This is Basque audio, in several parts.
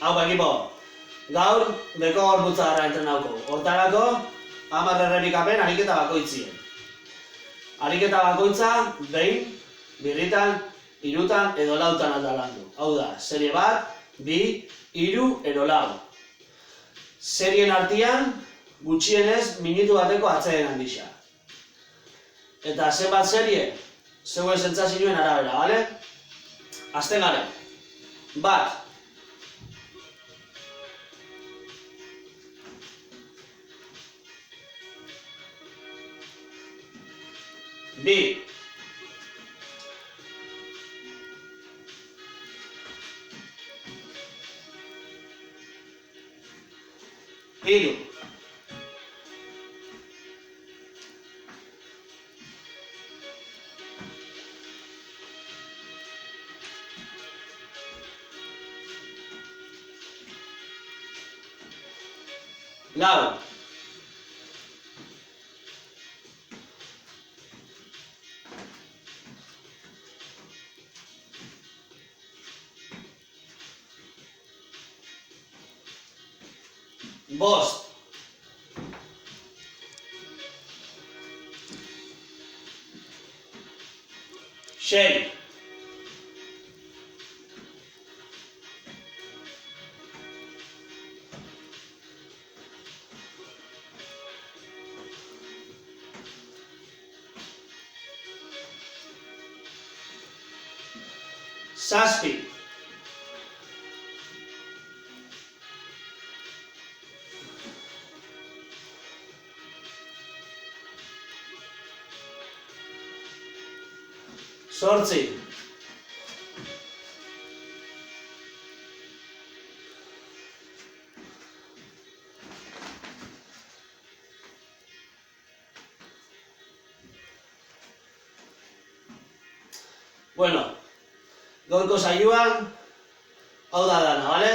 Hau ekipo, gaur beko gorputza gara entrenauko. Hortarako, 10 errepikapen ariketa bakoitzien. Ariketa bakoitza, behin, birritan, hirutan edo lautan aldalandu. Hau da, serie bat, 2, 3 edo 4. Serien artean, gutxienez minutu bateko atseden handixa. Eta zenbat serie, zeuen sentsazioen arabera, bale? Hasten garen. 1. 2. 3. 4. 5. 6. 7. 8. Bueno, gaurko saioan hau da dana, bale?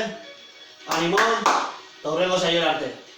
Animo, eta hurrengo saioa arte.